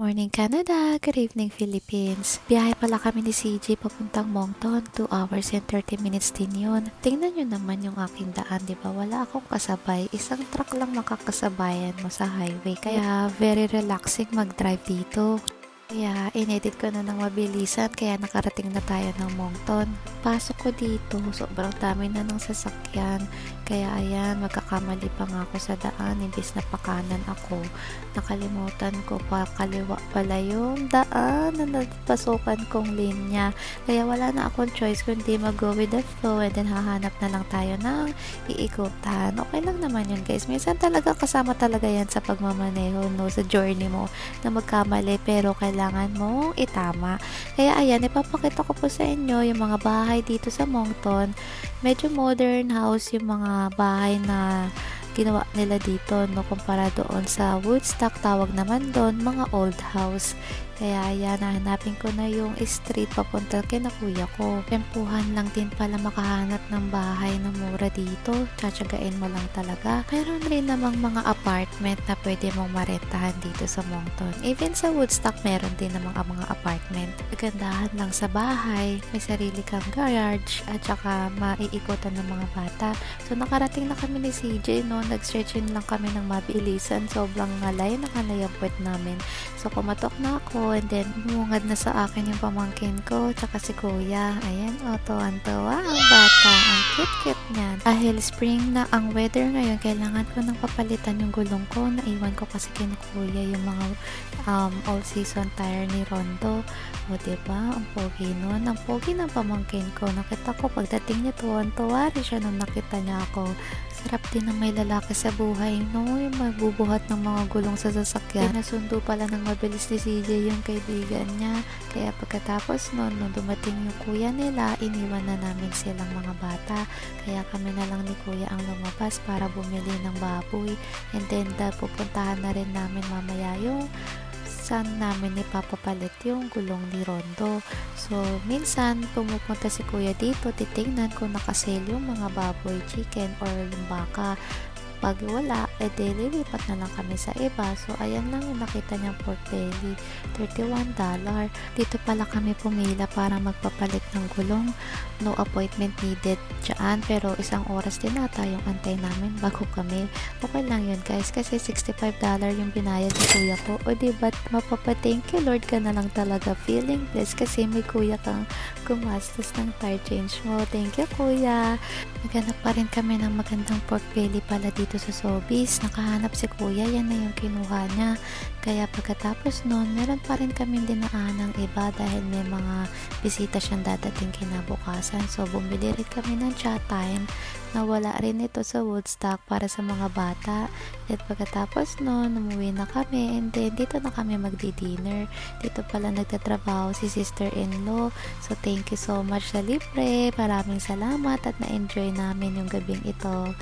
morning Canada, good evening Philippines. Biyahe pala kami ni CJ papuntang Moncton, 2 hours and 30 minutes din yun. Tingnan nyo naman yung aking daan, di ba? Wala akong kasabay, isang truck lang makakasabayan mo sa highway. Kaya very relaxing mag-drive dito. Kaya inedit ko na ng mabilisan kaya nakarating na tayo ng Moncton. Pasok ko dito, sobrang dami na ng sasakyan. Kaya ayan, magkakamali pa nga ako sa daan. Imbis na pakanan ako, nakalimutan ko pa kaliwa pala yung daan na napasukan kong linya. Kaya wala na akong choice kundi mag-go with the flow and then hahanap na lang tayo ng iikutan. Okay lang naman yun guys. Minsan talaga kasama talaga yan sa pagmamaneho, no? Sa journey mo na magkamali pero kailangan mong itama. Kaya ayan, ipapakita ko po sa inyo yung mga bahay dito sa Moncton. Medyo modern house yung mga bahay na ginawa nila dito, no, kumpara doon sa Woodstock, tawag naman doon mga old house. Kaya ayan, nahanapin ko na yung street papunta kina kuya ko. Tempuhan lang din pala makahanap ng bahay na mura dito. Tsatsagain mo lang talaga. Meron rin namang mga apartment na pwede mong marentahan dito sa Moncton. Even sa Woodstock, meron din namang mga apartment. Magandahan lang sa bahay. May sarili kang garage at saka maiikutan ng mga bata. So nakarating na kami ni CJ, no? Nag-stretching lang kami ng mabilisan. Sobrang ngalay, nakanayang puwet namin. So kumatok na ako and then bumungad na sa akin yung pamangkin ko tsaka si kuya. Ayan, tuwan-tuwa ang bata. Ang cute-cute niyan. Dahil spring na ang weather ngayon, kailangan ko nang papalitan yung gulong ko. Naiwan ko kasi kina kuya yung mga all season tire ni Rondo. O diba? Ang pogi nun. Ang pogi ng pamangkin ko. Nakita ko pagdating niya, tuwan-tuwa rin siya nung nakita niya ako. Sarap din ng may lalaki sa buhay, no? Yung magbubuhat ng mga gulong sa sasakyan. Nasundo pala ng mabilis ni CJ yung kaibigan niya. Kaya pagkatapos nun, nung dumating yung kuya nila, iniwan na namin silang mga bata. Kaya kami na lang ni kuya ang lumabas para bumili ng baboy. And then, pupuntahan na rin namin mamaya yung saan namin ipapapalit yung gulong ni Rondo. So, minsan, pumupunta si kuya dito, titingnan kung nakasale yung mga baboy, chicken, or yung baka. Pag wala, lilipat na lang kami sa iba. So, ayan lang yung nakita niyang pork belly. $31. Dito pala kami pumila para magpapalit ng gulong. No appointment needed dyan. Pero isang oras din ata yung antay namin bago kami. Okay lang yun guys. Kasi $65 yung binayad ni kuya ko. O diba, thank you Lord ka na lang talaga. Feeling blessed kasi may kuya kang gumastos ng tire change mo. Thank you kuya. Naghanap pa rin kami ng magandang pork belly pala dito sa Sobeys. Nakahanap si kuya, yan na yung kinuha niya. Kaya pagkatapos nun, meron pa rin kami dinaan ng iba dahil may mga bisita siyang dadating kinabukasan. So bumili rin kami ng chat time na wala rin ito sa Woodstock para sa mga bata. At pagkatapos nun, umuwi na kami and then dito na kami magdi-dinner. Dito pala nagtatrabaho si sister-in-law. So thank you so much sa libre. Maraming salamat at na-enjoy namin yung gabing ito.